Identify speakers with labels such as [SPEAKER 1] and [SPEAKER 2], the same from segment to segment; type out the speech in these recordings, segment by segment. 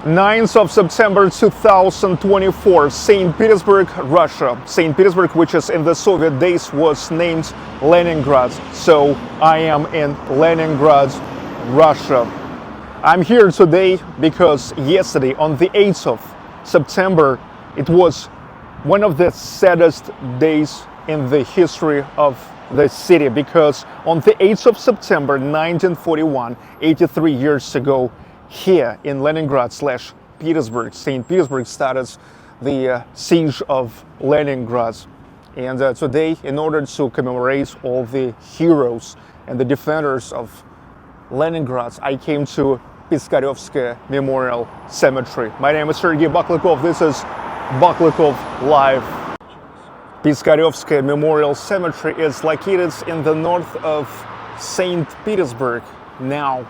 [SPEAKER 1] 9th of September 2024, Saint Petersburg, Russia. Saint Petersburg, which is in the Soviet days was named Leningrad. So I am in Leningrad, Russia. I'm here today because yesterday, on the 8th of September, it was one of the saddest days in the history of the city, because on the 8th of September 1941, 83 years ago, here in Leningrad/Petersburg, St. Petersburg started the siege of Leningrad. And today, in order to commemorate all the heroes and the defenders of Leningrad, I came to Piskarevskoye Memorial Cemetery. My name is Sergey Baklykov. This is Baklykov Live. Piskarevskoye Memorial Cemetery is located in the north of St. Petersburg now.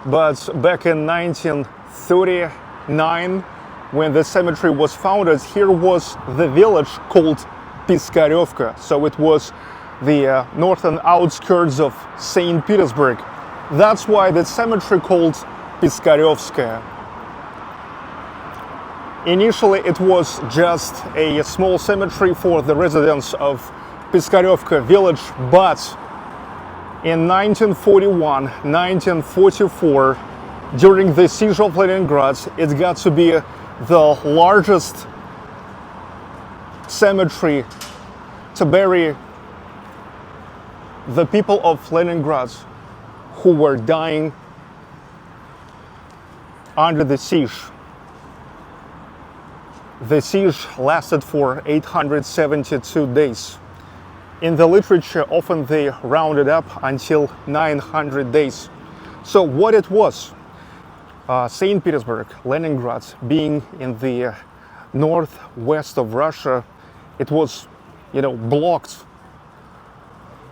[SPEAKER 1] But back in 1939, when the cemetery was founded, here was the village called Piskarevka. So it was the northern outskirts of St. Petersburg. That's why the cemetery called Piskarevskoye. Initially, it was just a small cemetery for the residents of Piskarevka village, but in 1941, 1944, during the siege of Leningrad, it got to be the largest cemetery to bury the people of Leningrad who were dying under the siege. The siege lasted for 872 days. In the literature, often they rounded up until 900 days. So what it was, St. Petersburg, Leningrad, being in the northwest of Russia, it was, blocked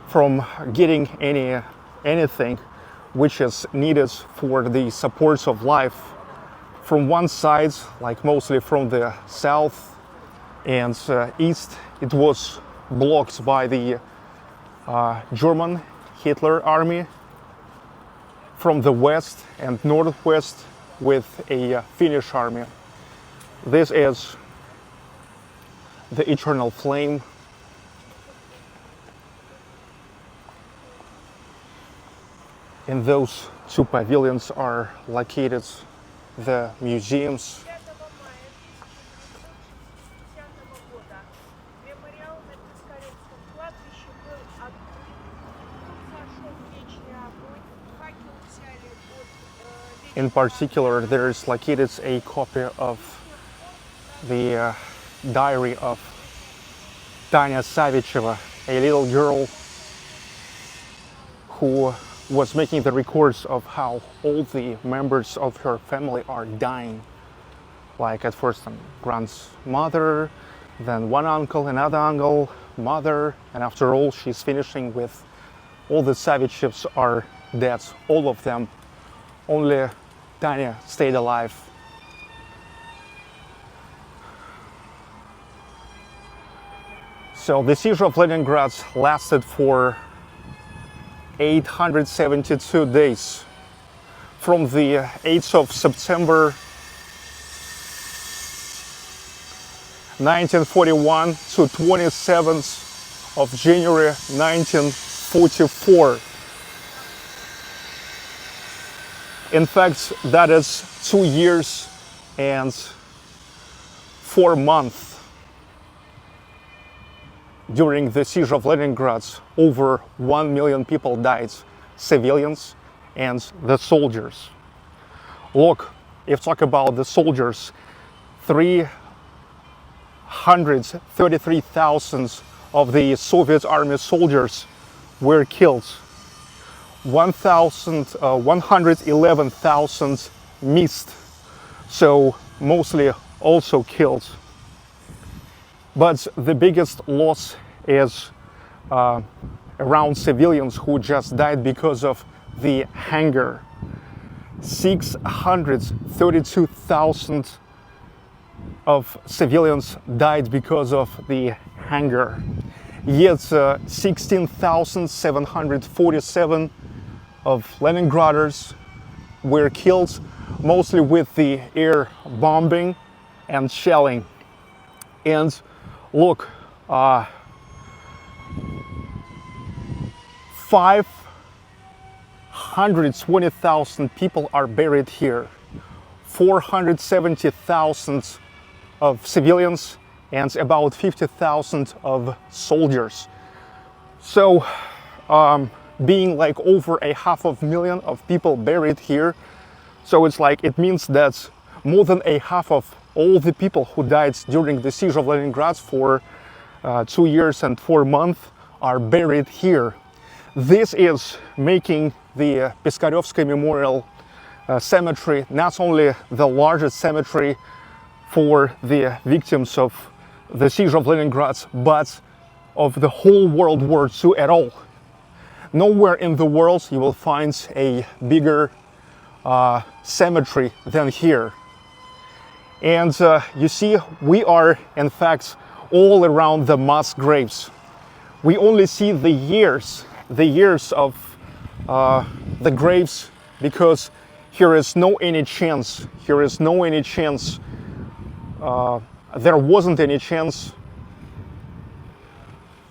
[SPEAKER 1] from getting anything which is needed for the supports of life from one side, like mostly from the south and east. It was blocked by the German Hitler army, from the west and northwest with a Finnish army. This is the eternal flame. In those two pavilions are located the museums. In particular, there is located a copy of the diary of Tanya Savicheva, a little girl who was making the records of how all the members of her family are dying. Like at first grandmother, then one uncle, another uncle, mother, and after all she's finishing with all the Savichevs are dead, all of them. Only Tanya stayed alive. So the siege of Leningrad lasted for 872 days, from the 8th of September 1941 to 27th of January 1944. In fact, that is 2 years and 4 months. During the siege of Leningrad, over 1 million people died, civilians and the soldiers. Look, if talk about the soldiers, 333,000 of the Soviet army soldiers were killed. 111,000 missed, so mostly also killed. But the biggest loss is around civilians who just died because of the hunger. 632,000 of civilians died because of the hunger. Yet 16,747 of Leningraders were killed mostly with the air bombing and shelling. And look, 520,000 people are buried here, 470,000 of civilians and about 50,000 of soldiers. So being like over 500,000 of people buried here, so it's like it means that more than half of all the people who died during the siege of Leningrad for 2 years and 4 months are buried here. This is making the Piskarevskoye Memorial Cemetery not only the largest cemetery for the victims of the siege of Leningrad, but of the whole World War II at all. Nowhere in the world you will find a bigger cemetery than here. And you see, we are in fact all around the mass graves. We only see the years of the graves, because here is no any chance, there wasn't any chance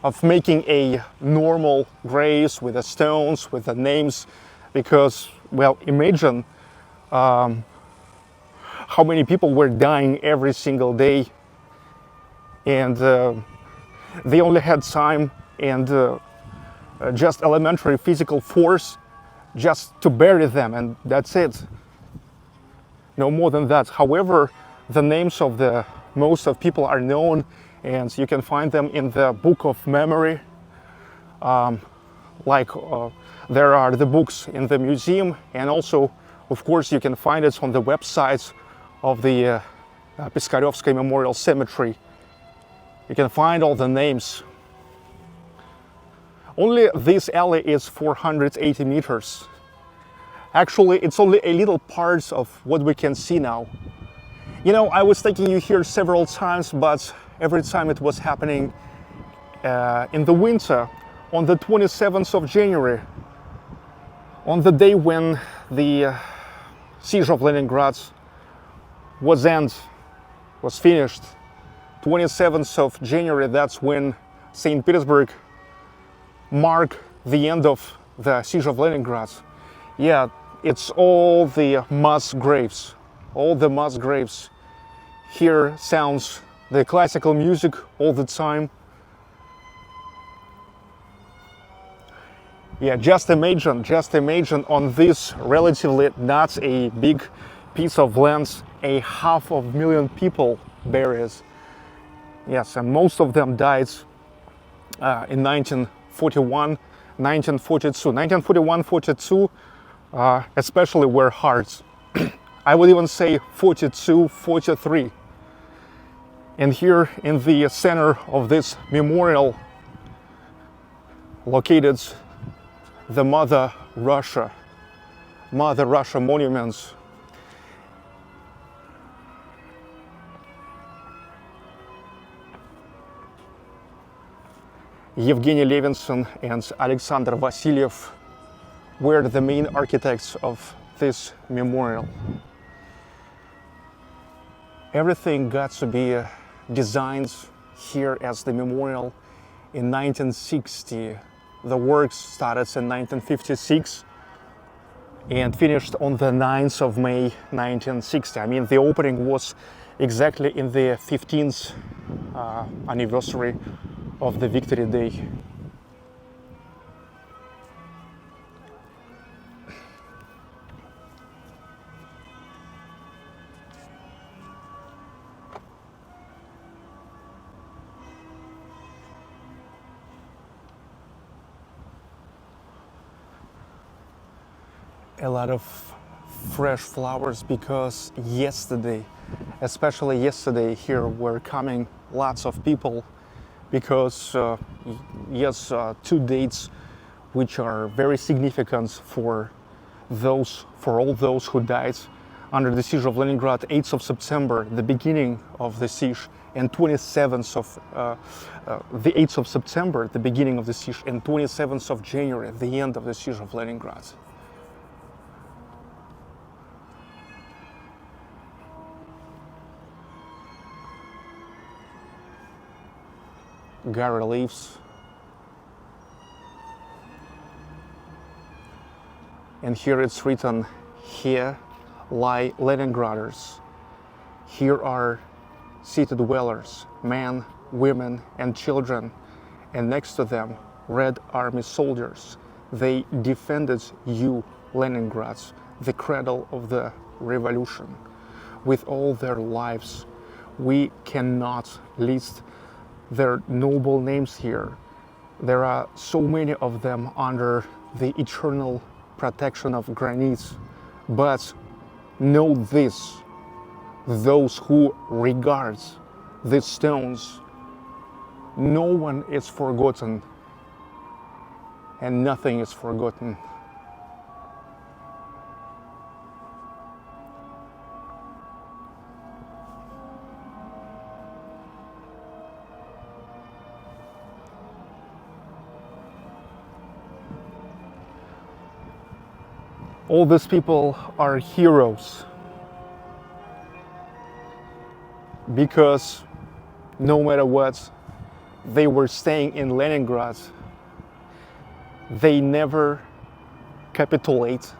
[SPEAKER 1] of making a normal graves with the stones, with the names, because, well, imagine how many people were dying every single day, and they only had time and just elementary physical force just to bury them, and that's it. No more than that. However, the names of the most of people are known, and you can find them in the book of memory. There are the books in the museum, and also, of course, you can find it on the website of the Piskarevskoye Memorial Cemetery. You can find all the names. Only this alley is 480 meters. Actually, it's only a little part of what we can see now. You know, I was taking you here several times, but every time it was happening in the winter, on the 27th of January, on the day when the siege of Leningrad was finished. 27th of January, that's when Saint Petersburg marked the end of the siege of Leningrad. Yeah, it's all the mass graves. All the mass graves. Here sounds the classical music all the time. Yeah, just imagine on this relatively not a big piece of land, 500,000 people buried. Yes, and most of them died in 1941, 1942. 1941, 42 especially were hard. I would even say 42, 43. And here in the center of this memorial located the Mother Russia monuments. Evgeny Levinson and Alexander Vasilyev were the main architects of this memorial. Everything got to be designed here as the memorial in 1960. The works started in 1956 and finished on the 9th of May 1960. I mean, the opening was exactly in the 15th anniversary of the Victory Day. A lot of fresh flowers, because yesterday, especially yesterday, here were coming lots of people, because yes, 2 dates which are very significant for all those who died under the siege of Leningrad. 8th of September, the beginning of the siege, and 27th of the 8th of September, the beginning of the siege, and 27th of January, the end of the siege of Leningrad. Gary leaves. And here it's written, here lie Leningraders. Here are city dwellers, men, women, and children. And next to them, Red Army soldiers. They defended you, Leningrad, the cradle of the revolution. With all their lives, we cannot list their noble names here. There are so many of them under the eternal protection of granite. But know this, those who regard these stones, no one is forgotten and nothing is forgotten. All these people are heroes because no matter what, they were staying in Leningrad. They never capitulate.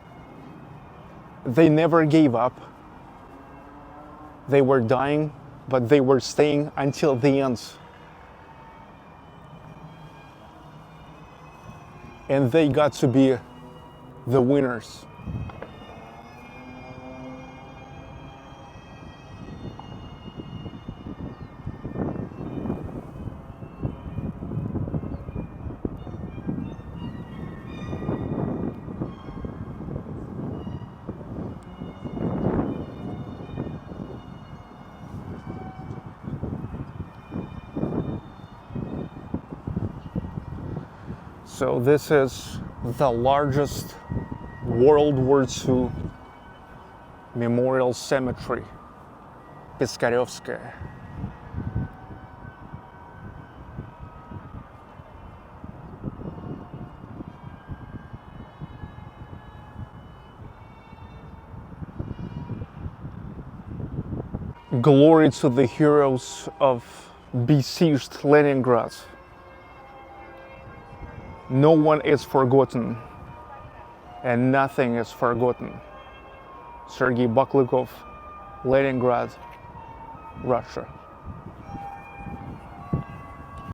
[SPEAKER 1] They never gave up. They were dying, but they were staying until the end. And they got to be the winners. So this is the largest World War II Memorial Cemetery, Piskarevskoye. Glory to the heroes of besieged Leningrad. No one is forgotten, and nothing is forgotten. Sergei Baklikov, Leningrad, Russia.